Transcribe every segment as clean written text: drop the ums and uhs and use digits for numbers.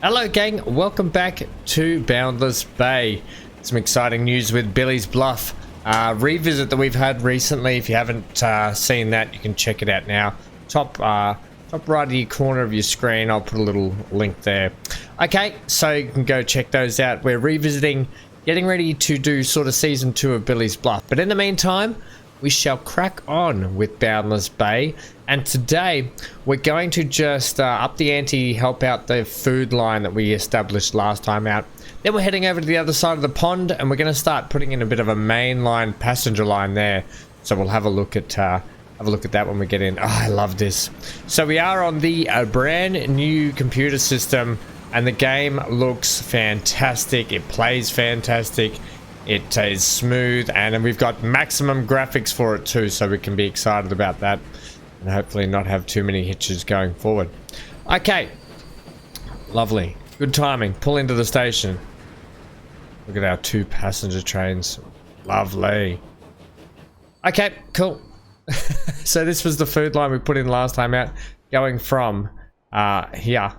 Hello gang, welcome back to Boundless Bay. Some exciting news with Billy's Bluff revisit that we've had recently. If you haven't seen that, you can check it out now. Top right of your corner of your screen, I'll put a little link there. Okay, so you can go check those out. We're revisiting, getting ready to do sort of season 2 of Billy's Bluff. But in the meantime, we shall crack on with Boundless Bay, and today we're going to just up the ante, help out the food line that we established last time out. Then we're heading over to the other side of the pond, and we're going to start putting in a bit of a main line passenger line there. So we'll have a look at that when we get in. Oh, I love this. So we are on the brand new computer system, and the game looks fantastic. It plays fantastic. It is smooth, and we've got maximum graphics for it too, so we can be excited about that and hopefully not have too many hitches going forward. Okay, lovely, good timing. Pull into the station. Look at our 2 passenger trains. Lovely. Okay, cool. So this was the food line we put in last time out, going from here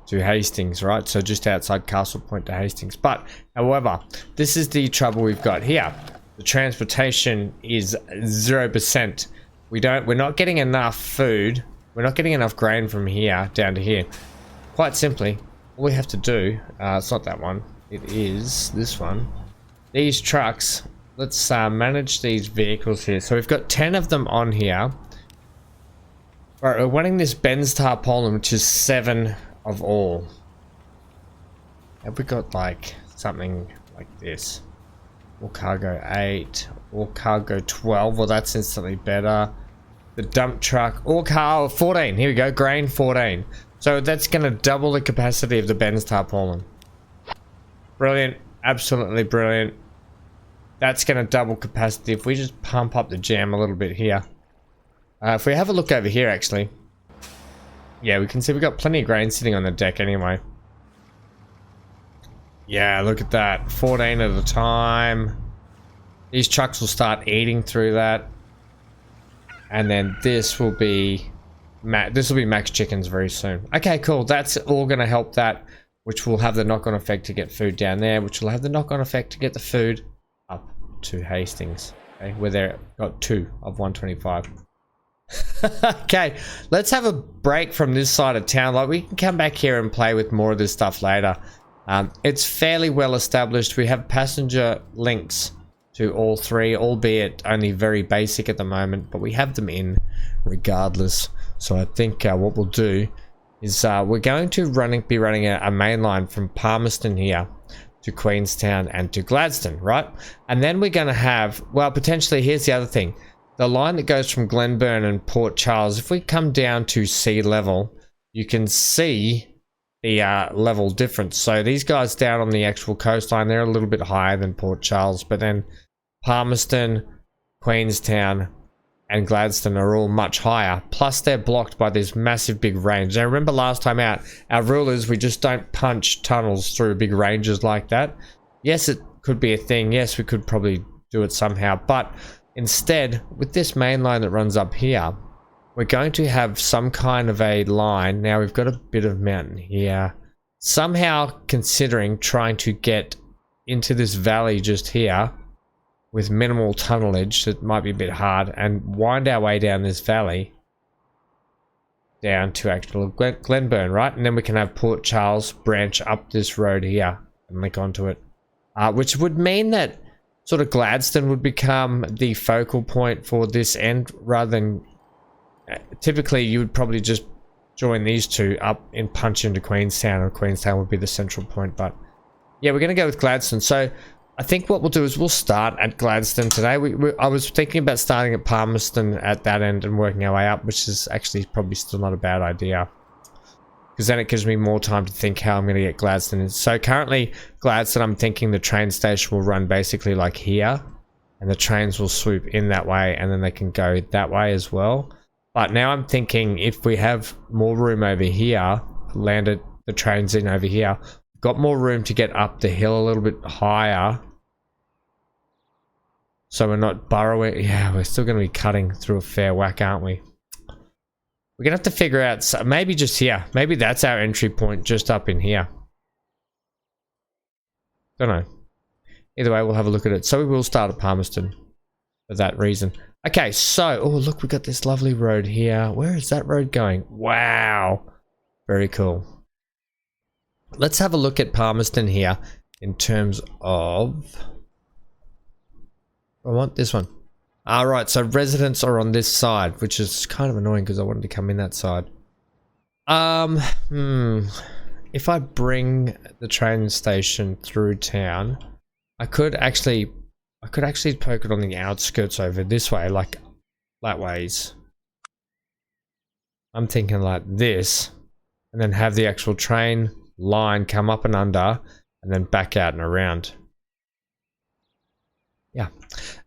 to Hastings, right? So just outside Castle Point to Hastings. But however, this is the trouble we've got here. The transportation is 0%. We're not getting enough food. We're not getting enough grain from here down to here. Quite simply, all we have to do, it's not that one, it is this one. These trucks, let's manage these vehicles here. So we've got 10 of them on here. Alright, we're wanting this Benz tarpaulin, which is 7 of all. Have we got like something like this? All cargo 8, all cargo 12. Well, that's instantly better. The dump truck, all car 14. Here we go, grain 14. So that's gonna double the capacity of the Benz tarpaulin. Brilliant, absolutely brilliant. That's gonna double capacity if we just pump up the jam a little bit here. If we have a look over here, actually. Yeah, we can see we've got plenty of grain sitting on the deck anyway. Yeah, look at that. 14 at a time. These trucks will start eating through that. And then this will be max chickens very soon. Okay, cool. That's all going to help that, which will have the knock-on effect to get food down there, which will have the knock-on effect to get the food up to Hastings. Okay, where they've got 2 of 125. Okay, let's have a break from this side of town. Like, we can come back here and play with more of this stuff later. It's fairly well established. We have passenger links to all 3, albeit only very basic at the moment, but we have them in regardless. So I think what we'll do is we're going to be running a main line from Palmerston here to Queenstown and to Gladstone, right? And then we're going to have, well, potentially, here's the other thing. The line that goes from Glenburn and Port Charles, if we come down to sea level, you can see the level difference. So these guys down on the actual coastline, they're a little bit higher than Port Charles, but then Palmerston, Queenstown, and Gladstone are all much higher. Plus, they're blocked by this massive big range. Now, remember last time out, our rule is we just don't punch tunnels through big ranges like that. Yes, it could be a thing. Yes, we could probably do it somehow, but instead, with this main line that runs up here, we're going to have some kind of a line. Now we've got a bit of mountain here. Somehow considering trying to get into this valley just here with minimal tunnelage, that might be a bit hard, and wind our way down this valley down to actual Glenburn, right? And then we can have Port Charles branch up this road here and link onto it. Which would mean that sort of Gladstone would become the focal point for this end, rather than typically you would probably just join these 2 up and punch into Queenstown, or Queenstown would be the central point. But yeah, we're going to go with Gladstone. So I think what we'll do is we'll start at Gladstone today. I was thinking about starting at Palmerston at that end and working our way up, which is actually probably still not a bad idea, because then it gives me more time to think how I'm going to get Gladstone. So currently, Gladstone, I'm thinking the train station will run basically like here, and the trains will swoop in that way, and then they can go that way as well. But now I'm thinking if we have more room over here, landed the trains in over here, we've got more room to get up the hill a little bit higher. So we're not burrowing. Yeah, we're still going to be cutting through a fair whack, aren't we? We're gonna have to figure out, maybe just here. Maybe that's our entry point, just up in here. Don't know. Either way, we'll have a look at it. So we will start at Palmerston for that reason. Okay, so, oh look, we got this lovely road here. Where is that road going? Wow. Very cool. Let's have a look at Palmerston here in terms of... I want this one. Alright, so residents are on this side, which is kind of annoying because I wanted to come in that side. If I bring the train station through town, I could actually poke it on the outskirts over this way, like that ways. I'm thinking like this, and then have the actual train line come up and under, and then back out and around. Yeah.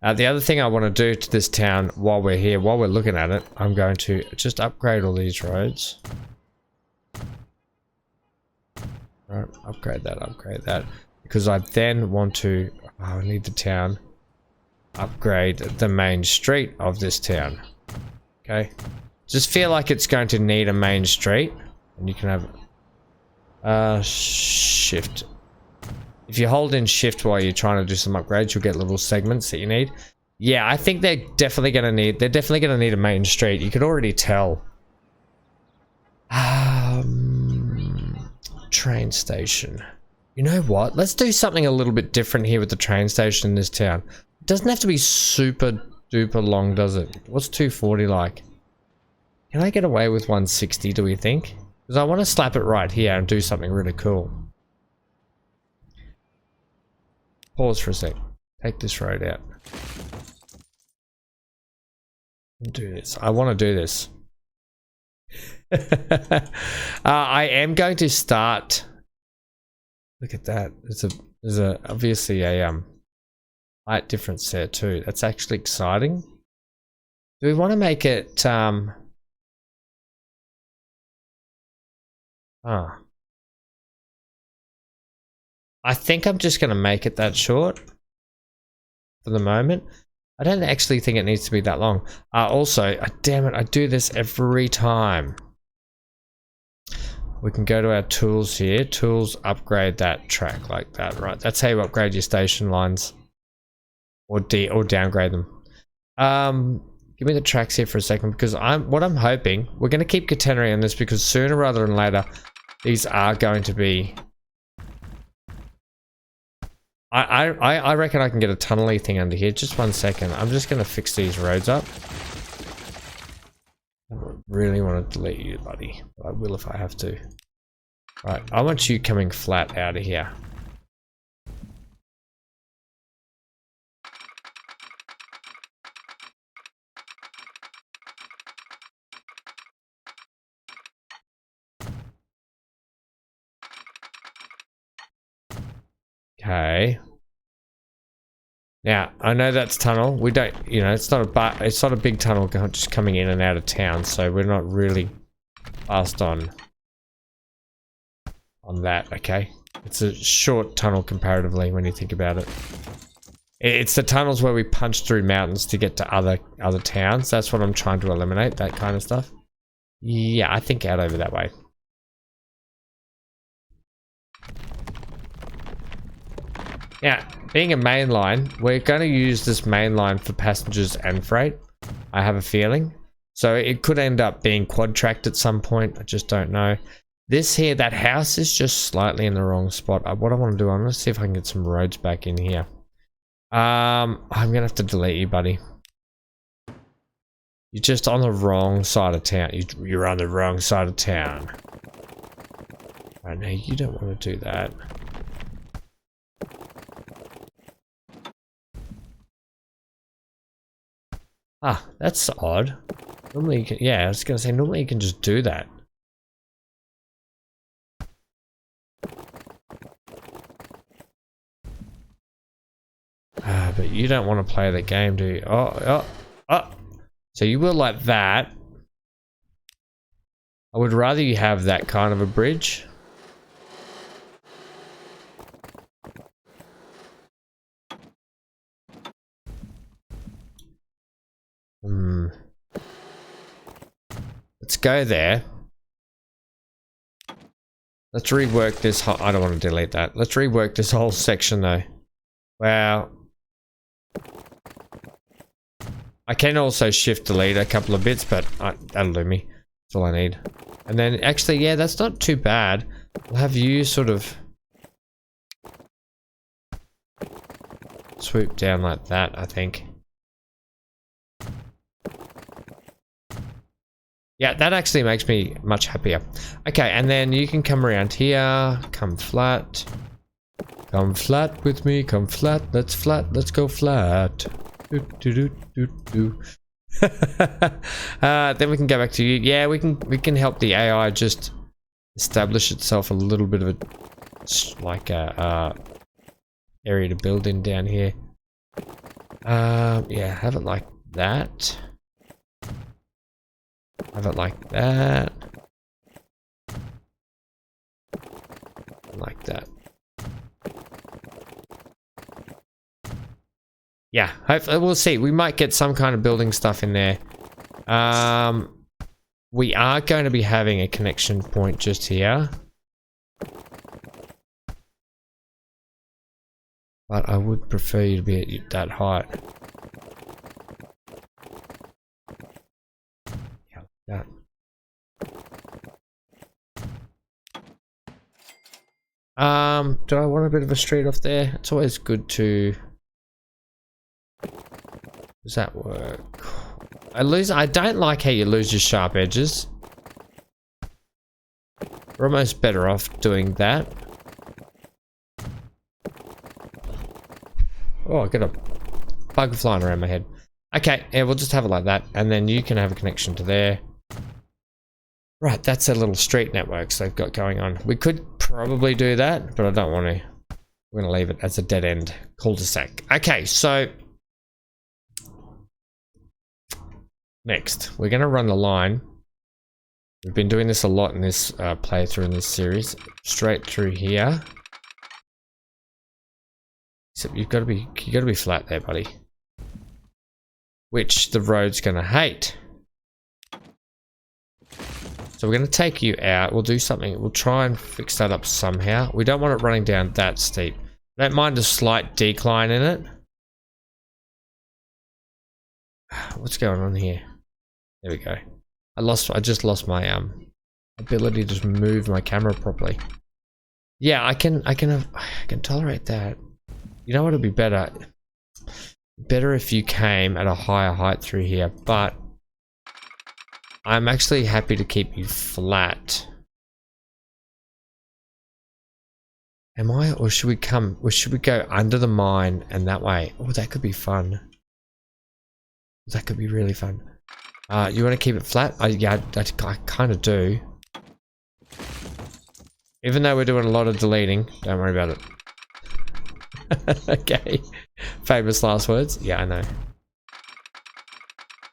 The other thing I want to do to this town while we're here, while we're looking at it, I'm going to just upgrade all these roads. Right, upgrade that. Because I then want to, I need the town, upgrade the main street of this town. Okay. Just feel like it's going to need a main street. And you can have, shift. If you hold in shift while you're trying to do some upgrades, you'll get little segments that you need. Yeah, I think they're definitely gonna need a main street. You can already tell. Train station. You know what? Let's do something a little bit different here with the train station in this town. It doesn't have to be super duper long, does it? What's 240 like? Can I get away with 160, do we think? Because I want to slap it right here and do something really cool. Pause for a sec. Take this road out. Do this. I want to do this. I am going to start. Look at that. There's a obviously a height difference there too. That's actually exciting. Do we want to make it I think I'm just going to make it that short for the moment. I don't actually think it needs to be that long. Also, damn it, I do this every time. We can go to our tools here. Tools, upgrade that track like that, right? That's how you upgrade your station lines. Or downgrade them. Give me the tracks here for a second, because what I'm hoping, we're going to keep catenary on this because sooner rather than later, these are going to be... I reckon I can get a tunnel-y thing under here. Just 1 second. I'm just going to fix these roads up. I really want to delete you, buddy. I will if I have to. Right, I want you coming flat out of here. Okay. Now, I know that's tunnel. We don't, you know, it's not a big tunnel just coming in and out of town, so we're not really fast on that, okay? It's a short tunnel comparatively when you think about it. It's the tunnels where we punch through mountains to get to other towns. That's what I'm trying to eliminate, that kind of stuff. Yeah, I think out over that way. Now, being a main line, we're going to use this main line for passengers and freight. I have a feeling. So it could end up being quad tracked at some point. I just don't know. This here, that house is just slightly in the wrong spot. What I want to do, I'm going to see if I can get some roads back in here. I'm going to have to delete you, buddy. You're just on the wrong side of town. You're on the wrong side of town. Right now, you don't want to do that. Ah, that's odd. Normally you can, yeah, I was gonna say, normally you can just do that. But you don't want to play the game, do you? Oh. So you will like that. I would rather you have that kind of a bridge. Let's go there. Let's rework this whole... I don't want to delete that. Let's rework this whole section though. Wow. I can also shift delete a couple of bits, but that'll do me. That's all I need. And then actually, yeah, that's not too bad. I'll have you sort of swoop down like that, I think. Yeah, that actually makes me much happier. Okay, and then you can come around here, come flat. Come flat with me, come flat, let's go flat. Do, do, do, do, do. Then we can go back to you. Yeah, we can help the AI just establish itself a little bit of a like a area to build in down here. Yeah, have it like that. Have it like that. Like that. Yeah, hopefully we'll see. We might get some kind of building stuff in there. We are going to be having a connection point just here. But I would prefer you to be at that height. Yeah, like that. Do I want a bit of a street off there? It's always good to... Does that work? I don't like how you lose your sharp edges. We're almost better off doing that. Oh, I got a bug flying around my head. Okay, yeah, we'll just have it like that. And then you can have a connection to there. Right, that's a little street networks they've got going on. We could probably do that, but I don't want to. We're going to leave it as a dead end cul-de-sac. Okay, so... Next, we're going to run the line. We've been doing this a lot in this playthrough in this series. Straight through here. Except you got to be flat there, buddy. Which the road's going to hate. So we're going to take you out. We'll do something. We'll try and fix that up somehow. We don't want it running down that steep. I don't mind a slight decline in it. What's going on here? There we go. I just lost my ability to move my camera properly. Yeah, I can tolerate that. You know what would be better? Better if you came at a higher height through here, but I'm actually happy to keep you flat. Am I, or should we go under the mine and that way? Oh, that could be fun. That could be really fun. You want to keep it flat? Yeah, I kind of do. Even though we're doing a lot of deleting, don't worry about it. Okay. Famous last words. Yeah, I know.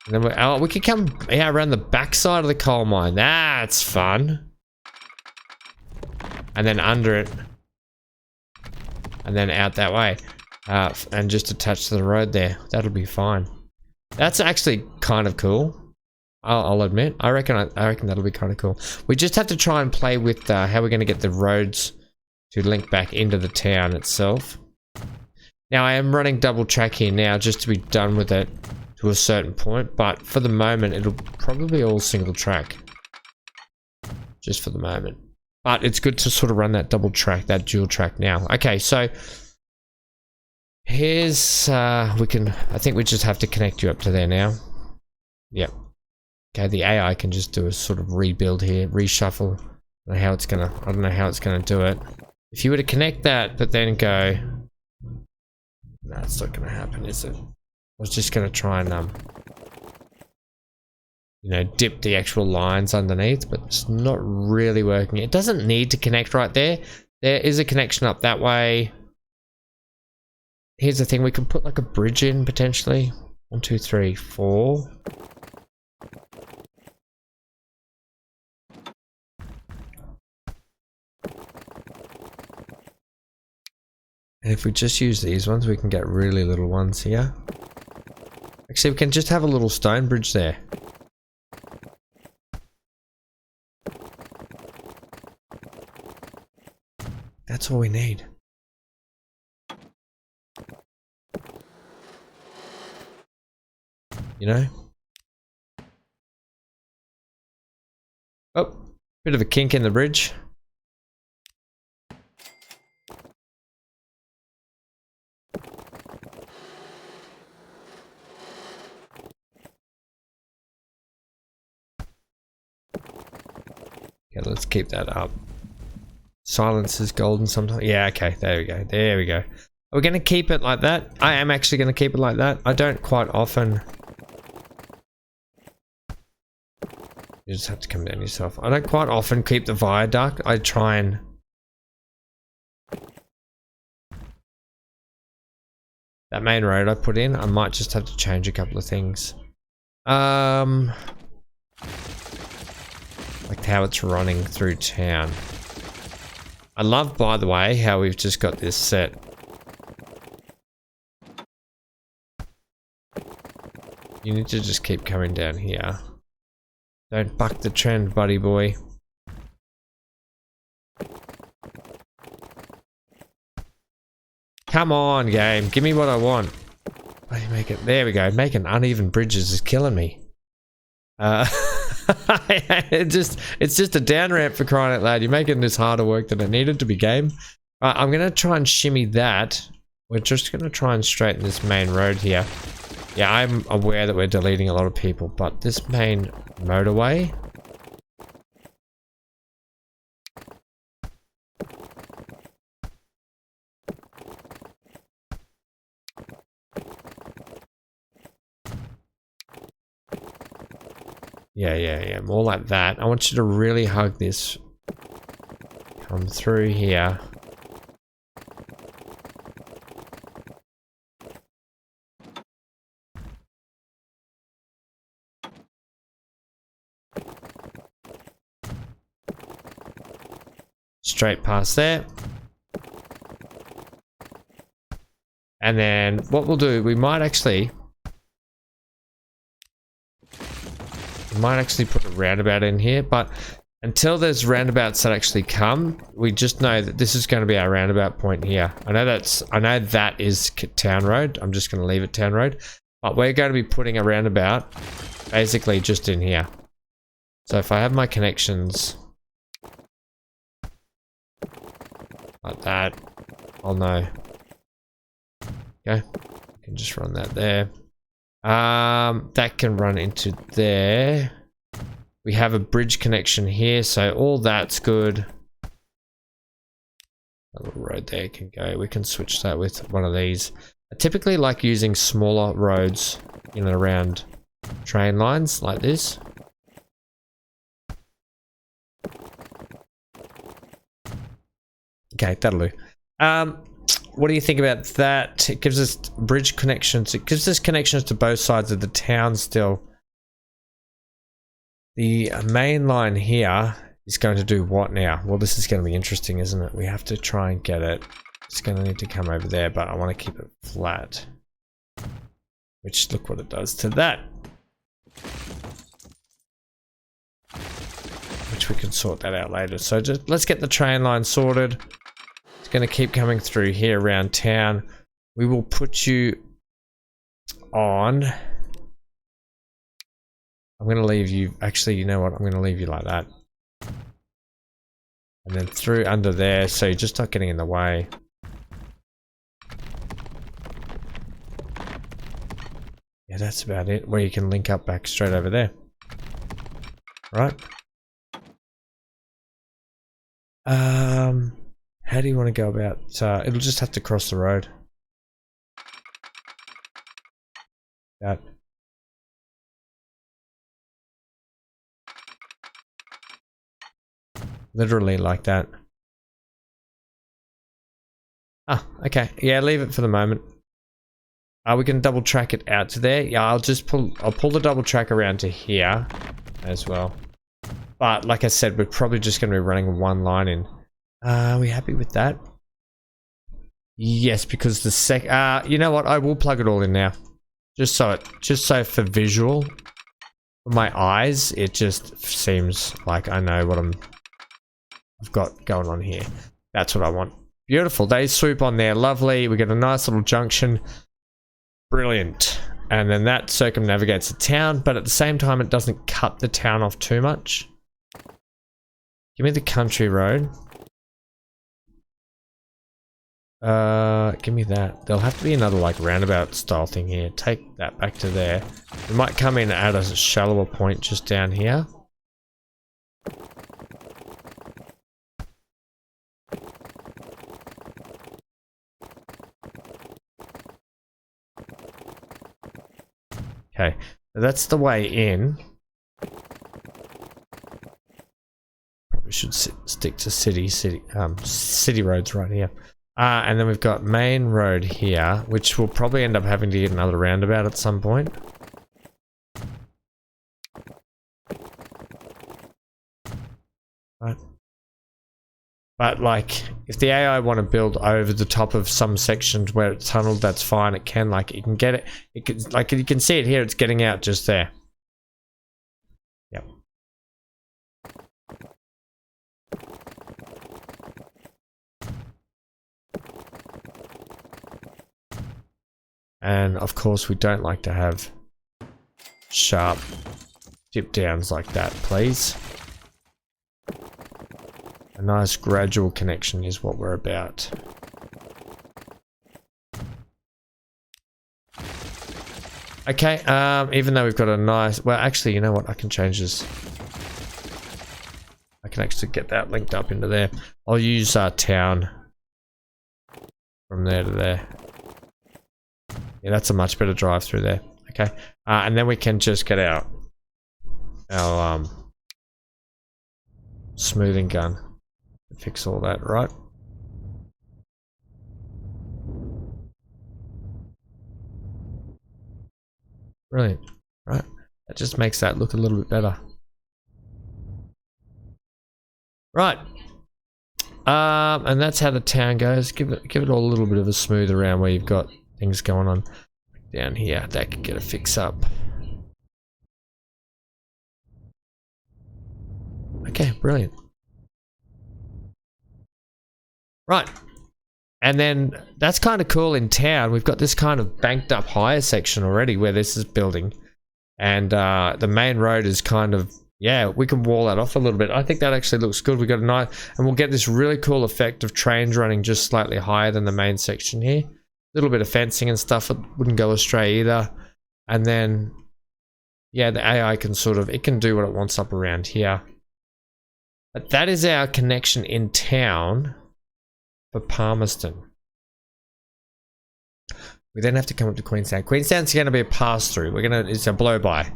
And then we could come around the back side of the coal mine. That's fun. And then under it. And then out that way. And just attach to the road there. That'll be fine. That's actually kind of cool. I'll admit. I reckon that'll be kind of cool. We just have to try and play with how we're going to get the roads to link back into the town itself. Now I am running double track here now just to be done with it to a certain point, but for the moment it'll probably be all single track. Just for the moment. But it's good to sort of run that double track, that dual track now. Okay, so here's I think we just have to connect you up to there now. Yep. Okay, the AI can just do a sort of rebuild here, reshuffle. I don't know how it's gonna do it. If you were to connect that, but then go, no, it's not gonna happen, is it? I was just gonna try and you know, dip the actual lines underneath, but it's not really working. It doesn't need to connect right there. There is a connection up that way. Here's the thing, we can put like a bridge in potentially. 1, 2, 3, 4. And if we just use these ones, we can get really little ones here. Actually, we can just have a little stone bridge there. That's all we need. You know? Oh, bit of a kink in the bridge. Okay, let's keep that up. Silence is golden sometimes. Yeah, okay, there we go. There we go. Are we going to keep it like that? I am actually going to keep it like that. I don't quite often... You just have to come down yourself. I don't quite often keep the viaduct. I try and... That main road I put in, I might just have to change a couple of things. Like how it's running through town. I love, by the way, how we've just got this set. You need to just keep coming down here. Don't buck the trend, buddy boy. Come on, game. Give me what I want. How do you make it? There we go. Making uneven bridges is killing me. It's just a down ramp for crying out loud. You're making this harder work than it needed to be, game. I'm going to try and shimmy that. We're just going to try and straighten this main road here. Yeah, I'm aware that we're deleting a lot of people, but this main motorway... Yeah, more like that. I want you to really hug this. Come through here. Straight past there. And then what we'll do, we might actually put a roundabout in here, but until there's roundabouts that actually come, we just know that this is going to be our roundabout point here. I know that is town road. I'm just going to leave it town road, but we're going to be putting a roundabout basically just in here. So if I have my connections like that, I'll know. Okay, I can just run that there. That can run into there. We have a bridge connection here, so all that's good. That little road there can go. We can switch that with one of these. I typically like using smaller roads in and around train lines like this. Okay, that'll do. What do you think about that? It gives us bridge connections. It gives us connections to both sides of the town still. The main line here is going to do what now? Well, this is going to be interesting, isn't it? We have to try and get it. It's going to need to come over there, but I want to keep it flat. Which, look what it does to that. Which we can sort that out later. So just let's get the train line sorted. It's going to keep coming through here around town. We will put you on. I'm going to leave you. Actually, you know what? I'm going to leave you like that. And then through under there. So you're just not getting in the way. Yeah, that's about it. Where you can link up back straight over there. Right. How do you want to go about? It'll just have to cross the road. That. Literally like that. Ah, okay. Yeah, leave it for the moment. We can double track it out to there. Yeah, I'll pull the double track around to here as well. But like I said, we're probably just going to be running one line in. Are we happy with that? Yes, because the you know what? I will plug it all in now. Just so for visual, for my eyes, it just seems like I know what I've got going on here. That's what I want. Beautiful. They swoop on there. Lovely. We get a nice little junction. Brilliant. And then that circumnavigates the town, but at the same time, it doesn't cut the town off too much. Give me the country road. Give me that. There'll have to be another like roundabout style thing here. Take that back to there. We might come in at a shallower point just down here. Okay, so that's the way in. Probably should stick to city roads right here. And then we've got main road here, which we'll probably end up having to get another roundabout at some point. Right. But like, if the AI want to build over the top of some sections where it's tunneled, that's fine. It can, like, it can get it. It can, like, you can see it here. It's getting out just there. Yep. And of course, we don't like to have sharp dip downs like that, please. A nice gradual connection is what we're about. Okay, even though we've got a nice... Well, actually, you know what? I can change this. I can actually get that linked up into there. I'll use our town from there to there. Yeah, that's a much better drive through there. Okay, and then we can just get our smoothing gun. Fix all that, right? Brilliant, right? That just makes that look a little bit better. Right. And that's how the town goes. Give it all a little bit of a smooth around where you've got things going on down here. That could get a fix up. Okay, brilliant. Right, and then that's kind of cool in town. We've got this kind of banked up higher section already where this is building, and the main road is kind of, yeah, we can wall that off a little bit. I think that actually looks good. We got a nice, and we'll get this really cool effect of trains running just slightly higher than the main section here. A little bit of fencing and stuff, it wouldn't go astray either. And then, yeah, the AI can sort of, it can do what it wants up around here. But that is our connection in town for Palmerston. We then have to come up to Queenstown. Queenstown's going to be a pass-through. It's a blow-by.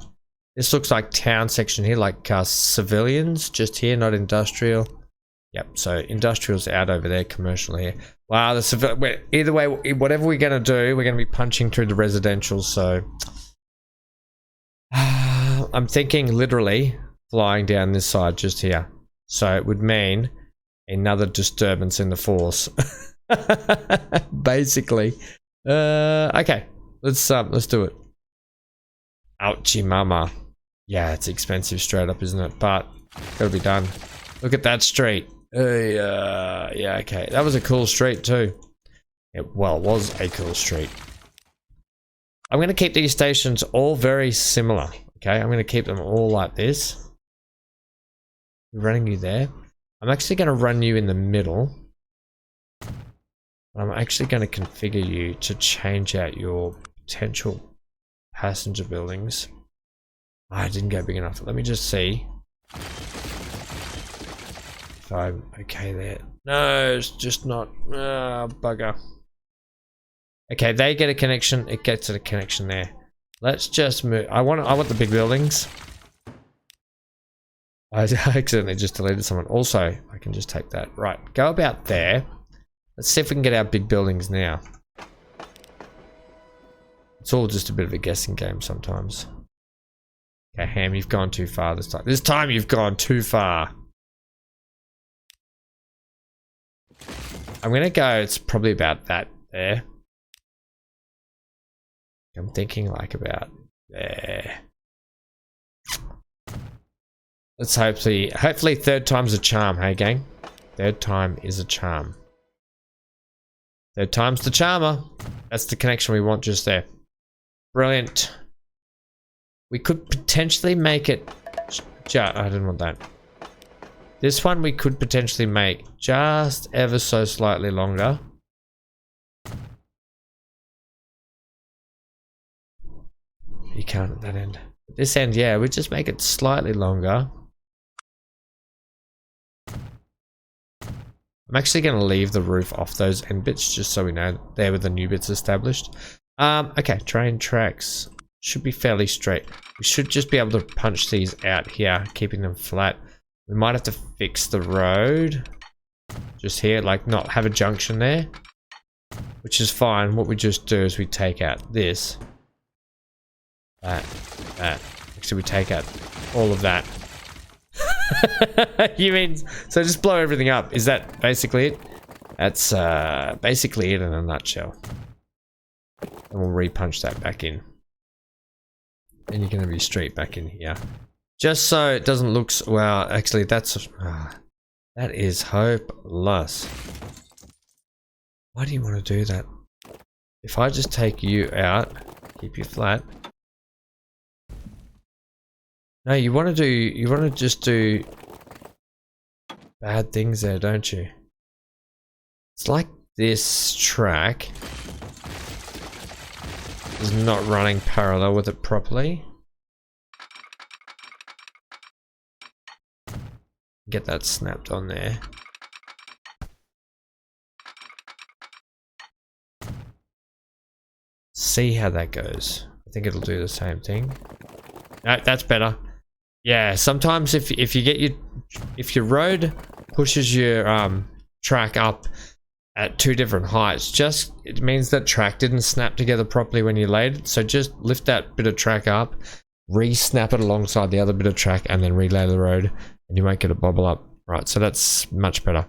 This looks like town section here, like civilians, just here, not industrial. Yep, so industrial's out over there, commercial here. Wow, either way, whatever we're going to do, we're going to be punching through the residential, so... I'm thinking literally flying down this side just here. So it would mean another disturbance in the force. Basically. Okay, let's do it. Ouchie mama. Yeah, it's expensive straight up, isn't it? But gotta be done. Look at that street. Yeah, okay. That was a cool street too. It was a cool street. I'm gonna keep these stations all very similar. Okay, I'm gonna keep them all like this. Running you there. I'm actually gonna run you in the middle. I'm actually gonna configure you to change out your potential passenger buildings. Oh, I didn't go big enough. Let me just see if I'm okay there. No, it's just not. Bugger. Okay, they get a connection. It gets a connection there. Let's just move. I want the big buildings. I accidentally just deleted someone. Also, I can just take that. Right, go about there. Let's see if we can get our big buildings now. It's all just a bit of a guessing game sometimes. Okay, Ham, you've gone too far this time. This time you've gone too far. I'm gonna go, it's probably about that there. I'm thinking like about there. Let's hopefully third time's a charm, hey gang? Third time is a charm. Third time's the charmer. That's the connection we want just there. Brilliant. We could potentially make it... I didn't want that. This one we could potentially make just ever so slightly longer. You can't at that end. This end, yeah, we just make it slightly longer. I'm actually going to leave the roof off those end bits just so we know there were the new bits established. Okay, train tracks should be fairly straight. We should just be able to punch these out here, keeping them flat. We might have to fix the road just here, like not have a junction there, which is fine. What we just do is we take out this, that. Actually, we take out all of that. You mean, so just blow everything up? Is that basically it? That's basically it in a nutshell. And we'll repunch that back in. And you're going to be straight back in here. Just so it doesn't look... Well, actually, that's... that is hopeless. Why do you want to do that? If I just take you out, keep you flat... No, you want to do... You want to just do... bad things there, don't you? It's like this track is not running parallel with it properly. Get that snapped on there. See how that goes. I think it'll do the same thing. No, that's better. Yeah, sometimes if your road pushes your track up at two different heights, just it means that track didn't snap together properly when you laid it. So just lift that bit of track up, re-snap it alongside the other bit of track, and then relay the road, and you won't get it bobble up. Right, so that's much better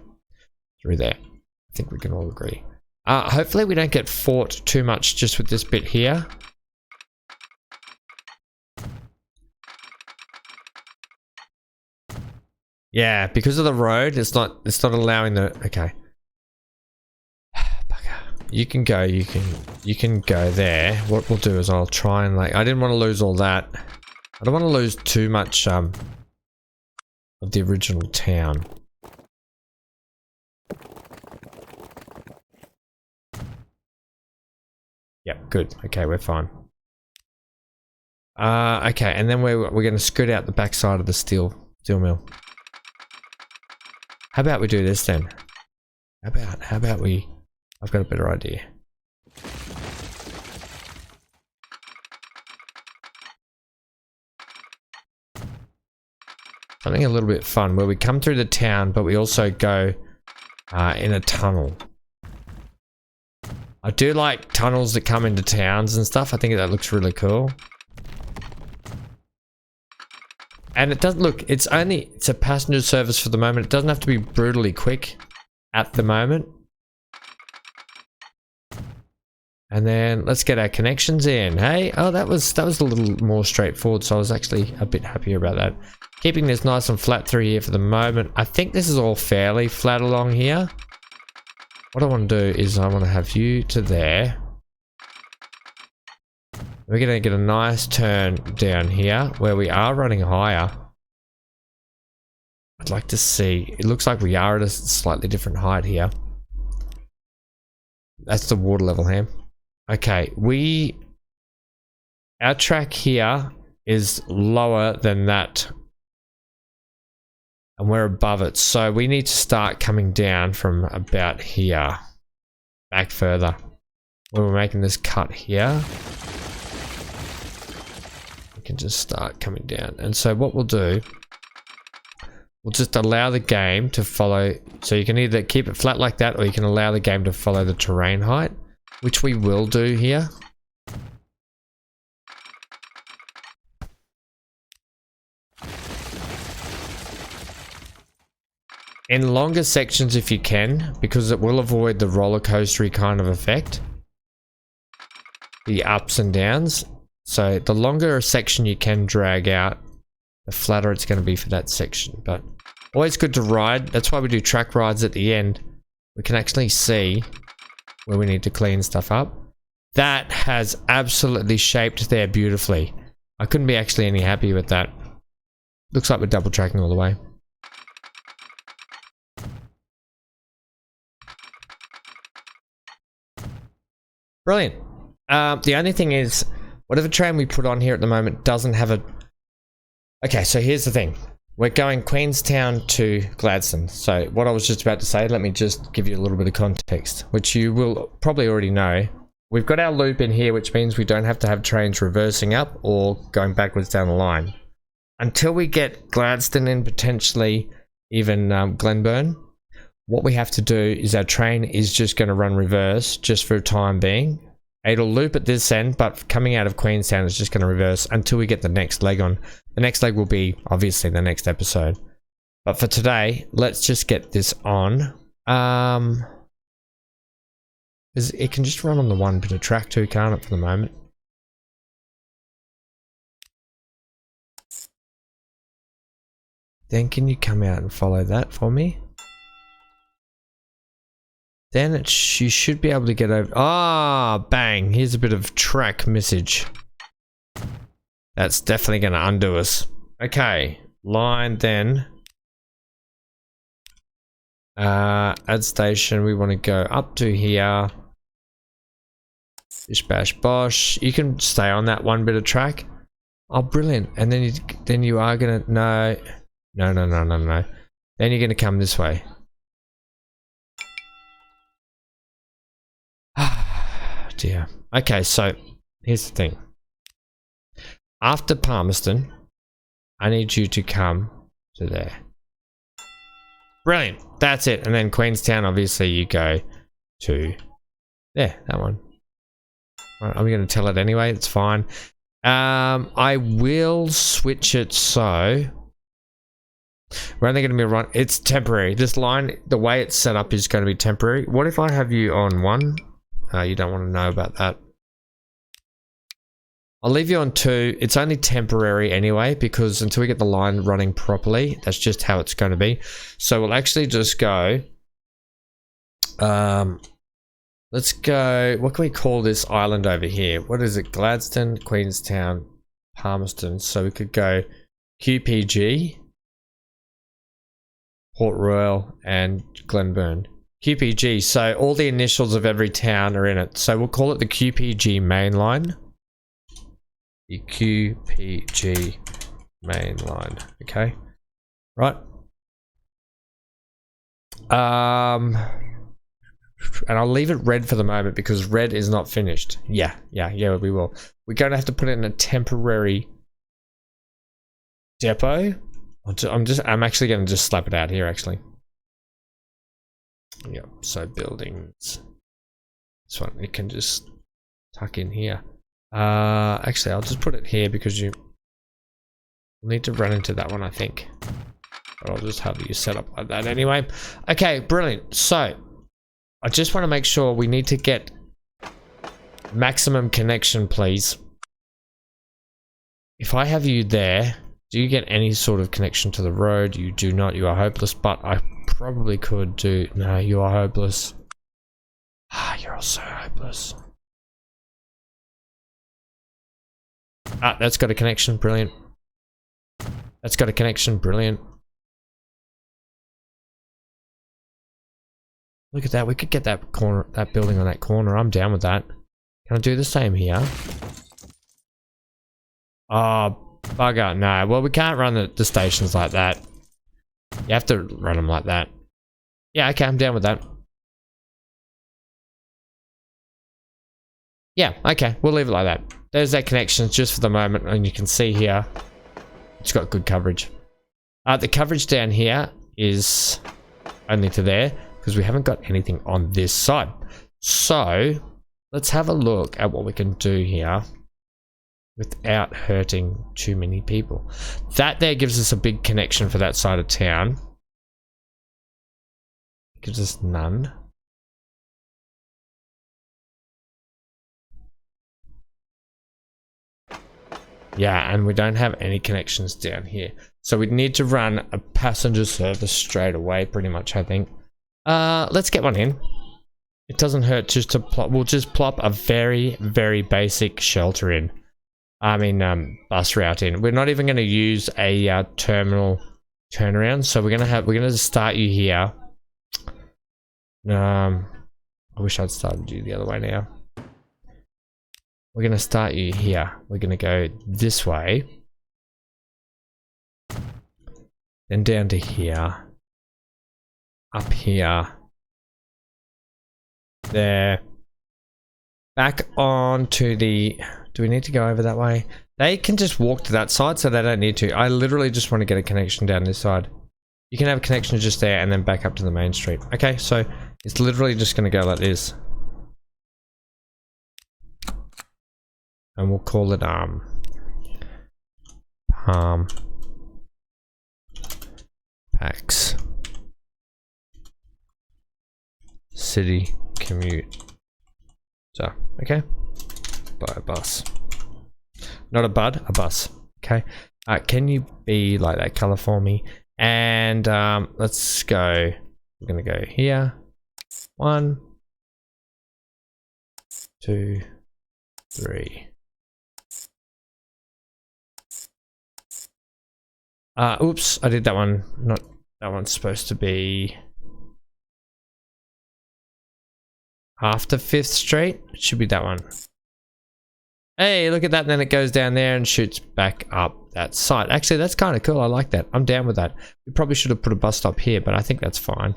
through there. I think we can all agree. Hopefully we don't get fought too much just with this bit here. Yeah, because of the road, it's not allowing the... Okay. You can go there. What we'll do is I'll try and like... I didn't want to lose all that. I don't want to lose too much of the original town. Yeah, good. Okay, we're fine. Okay, and then we're going to scoot out the backside of the steel mill. How about we do this then? How about we... I've got a better idea. Something a little bit fun where we come through the town, but we also go in a tunnel. I do like tunnels that come into towns and stuff. I think that looks really cool. And it doesn't look, it's a passenger service for the moment. It doesn't have to be brutally quick at the moment. And then let's get our connections in. Hey, oh, that was a little more straightforward. So I was actually a bit happier about that. Keeping this nice and flat through here for the moment. I think this is all fairly flat along here. What I want to do is I want to have you to there. We're going to get a nice turn down here where we are running higher. I'd like to see, it looks like we are at a slightly different height here. That's the water level here. Okay, our track here is lower than that. And we're above it. So we need to start coming down from about here. Back further. When we're making this cut here. We can just start coming down. And so what we'll do, we'll just allow the game to follow. So you can either keep it flat like that, or you can allow the game to follow the terrain height, which we will do here. In longer sections if you can, because it will avoid the roller coastery kind of effect. The ups and downs. So the longer a section you can drag out, the flatter it's going to be for that section. But always good to ride. That's why we do track rides at the end. We can actually see where we need to clean stuff up. That has absolutely shaped there beautifully. I couldn't be actually any happier with that. Looks like we're double tracking all the way. Brilliant. The only thing is, whatever train we put on here at the moment doesn't have a... Okay, so here's the thing. We're going Queenstown to Gladstone. So what I was just about to say, let me just give you a little bit of context, which you will probably already know. We've got our loop in here, which means we don't have to have trains reversing up or going backwards down the line. Until we get Gladstone in, potentially even Glenburn, what we have to do is our train is just going to run reverse just for a time being. It'll loop at this end, but coming out of Queenstown is just going to reverse until we get the next leg on. The next leg will be obviously the next episode. But for today, let's just get this on. It can just run on the one bit of track too, can't it, for the moment? Then can you come out and follow that for me? Then you should be able to get over... Ah, bang. Here's a bit of track message. That's definitely going to undo us. Okay. Line then. Add station. We want to go up to here. Bish bash bosh. You can stay on that one bit of track. Oh, brilliant. And then you are going to... No. No. Then you're going to come this way. Dear. Okay, so here's the thing. After Palmerston, I need you to come to there. Brilliant. That's it. And then Queenstown, obviously, you go to there. That one. Right, I'm going to tell it anyway. It's fine. I will switch it so we're only going to be run. It's temporary. This line, the way it's set up, is going to be temporary. What if I have you on 1? You don't want to know about that. I'll leave you on 2. It's only temporary anyway, because until we get the line running properly, that's just how it's going to be. So we'll actually just go... let's go... What can we call this island over here? What is it? Gladstone, Queenstown, Palmerston. So we could go QPG, Port Royal, and Glenburn. QPG, so all the initials of every town are in it. So we'll call it the QPG main line. The QPG main line. Okay. Right. And I'll leave it red for the moment because red is not finished. Yeah, we will. We're going to have to put it in a temporary depot. I'm actually going to just slap it out here, actually. Yep, so buildings. This one, it can just tuck in here. Actually, I'll just put it here because you need to run into that one, I think. But I'll just have you set up like that anyway. Okay, brilliant. So, I just want to make sure we need to get maximum connection, please. If I have you there, do you get any sort of connection to the road? You do not. You are hopeless, but I probably could do... No, you are hopeless. Ah, you're also hopeless. Ah, that's got a connection. Brilliant. That's got a connection. Brilliant. Look at that. We could get that corner, that building on that corner. I'm down with that. Can I do the same here? Oh, bugger. No. Well, we can't run the stations like that. You have to run them like that. Yeah, okay. I'm down with that. Yeah, okay. We'll leave it like that. There's that connection just for the moment. And you can see here, it's got good coverage. The coverage down here is only to there because we haven't got anything on this side. So let's have a look at what we can do here without hurting too many people. That there gives us a big connection for that side of town. Gives us none. Yeah, and we don't have any connections down here. So we need to run a passenger service straight away, pretty much, I think. Let's get one in. It doesn't hurt just to plop. We'll just plop a very, very basic shelter in. I mean, bus route in. We're not even going to use a terminal turnaround. So we're gonna start you here. I wish I'd started you the other way now. We're gonna start you here. We're gonna go this way. Then down to here. Up here. There. Back on to the... Do we need to go over that way? They can just walk to that side, so they don't need to. I literally just want to get a connection down this side. You can have a connection just there and then back up to the main street. Okay, so it's literally just going to go like this. And we'll call it Palm Packs City Commute. So, okay. By a bus. Not a bud, a bus. Okay. Can you be like that color for me? And let's go. We're gonna go here. 1, 2, 3. Oops, I did that one. Not that one's supposed to be after 5th Street. It should be that one. Hey, look at that. And then it goes down there and shoots back up that side. Actually, that's kind of cool. I like that. I'm down with that. We probably should have put a bus stop here, but I think that's fine.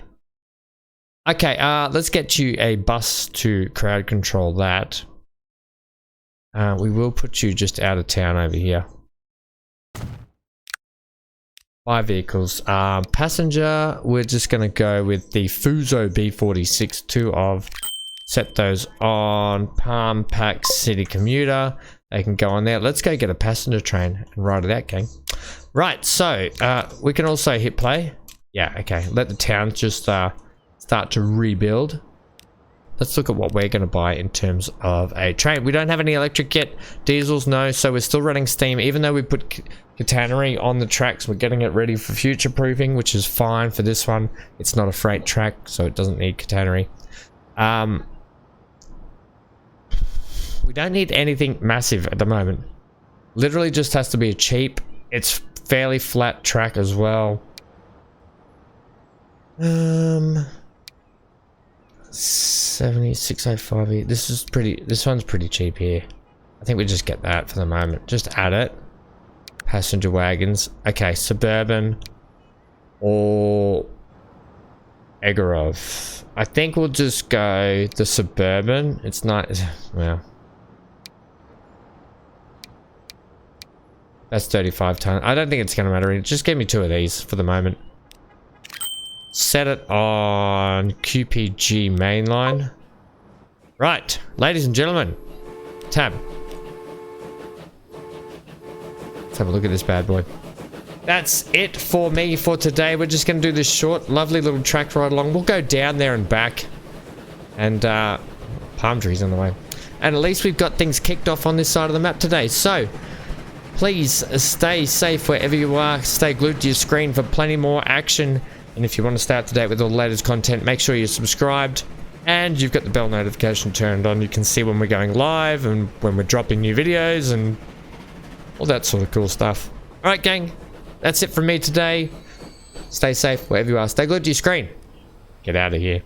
Okay, let's get you a bus to crowd control that. We will put you just out of town over here. 5 vehicles. Passenger, we're just going to go with the Fuso B46, 2 of. Set those on Palm Pack City Commuter. They can go on there. Let's go get a passenger train and ride it out, gang. Right, so we can also hit play. Yeah, okay. Let the town just start to rebuild. Let's look at what we're going to buy in terms of a train. We don't have any electric yet. Diesels, no. So we're still running steam. Even though we put catenary on the tracks, we're getting it ready for future proofing, which is fine for this one. It's not a freight track, so it doesn't need catenary. We don't need anything massive at the moment. Literally just has to be cheap. It's fairly flat track as well. 7605. This one's pretty cheap here. I think we just get that for the moment. Just add it. Passenger wagons. Okay, suburban or Egorov. I think we'll just go the suburban. It's not, well, that's 35 ton. I don't think it's gonna matter. Just give me 2 of these for the moment. Set it on QPG mainline. Right, ladies and gentlemen, tab. Let's have a look at this bad boy. That's it for me for today. We're just going to do this short, lovely little track ride along. We'll go down there and back. And palm trees on the way. And at least we've got things kicked off on this side of the map today. So, please stay safe wherever you are. Stay glued to your screen for plenty more action. And if you want to stay up to date with all the latest content, make sure you're subscribed. And you've got the bell notification turned on. You can see when we're going live and when we're dropping new videos and all that sort of cool stuff. Alright, gang. That's it from me today. Stay safe wherever you are. Stay glued to your screen. Get out of here.